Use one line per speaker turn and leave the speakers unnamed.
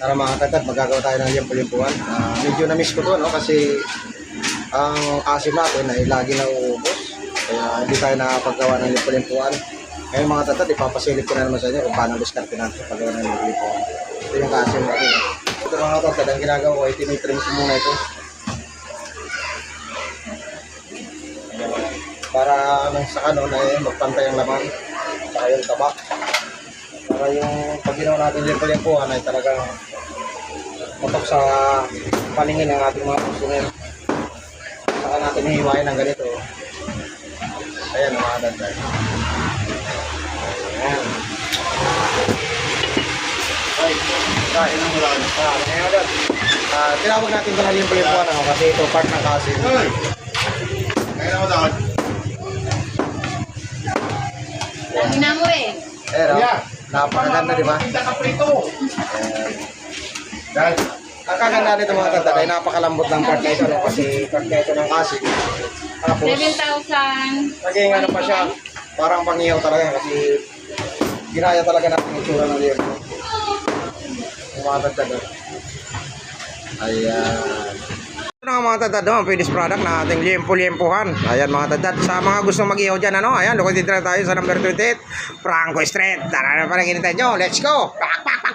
Para mga tatad, magagawa tayo ng liempo-liempuan. Medyo na-miss ko to, no? Kasi ang asim natin ay lagi na uubos. Kaya hindi tayo nakapaggawa ng liempo-liempuan. Ngayon mga tatad, ipapasilip ko na naman sa inyo kung paano diskarte natin paggawa ng liempo-liempuan. Ito yung asim natin. Ito mga tatad, ang ginagawa ko ay tinitrims muna ito. Para nang sa kanon ay magpantay ang laman. Saka yung tabak. Para yung pag ginawa natin liempo-liempuan ay talagang matok sa paningin ng ating mga customer. Saka natin hihiwain ng ganito. Ayan mga tatay. Ayan. Ay, kain ang ulan. Ngayon ulit. Tinawag natin ito na liempo-liempuan kasi ito part ng kasim.
Kaya mo daw.
Lagi na mo eh.
Pero, napakaganda di ba?
Pinta ka prito. Dahil,
Ang kaganda nito mga tatay, napakalambot ng part na ito, no? Kasi part na ito ng kasim. Tapos,
7,000.
naging ano pa siya, parang pangihaw talaga kasi ginaya talaga natin yung itsura ng liempo. Yung mga tatay. Ayan. Ito na nga mga tatad, no? Finished product na ating liempo-liempuhan. Ayan mga tatad. Sa mga gustong mag-ihaw dyan, ano? Ayan, lukutin na tayo sa number 28, Franco Street. Tara na pala, kinitay nyo. Let's go! Pak, pak, pak!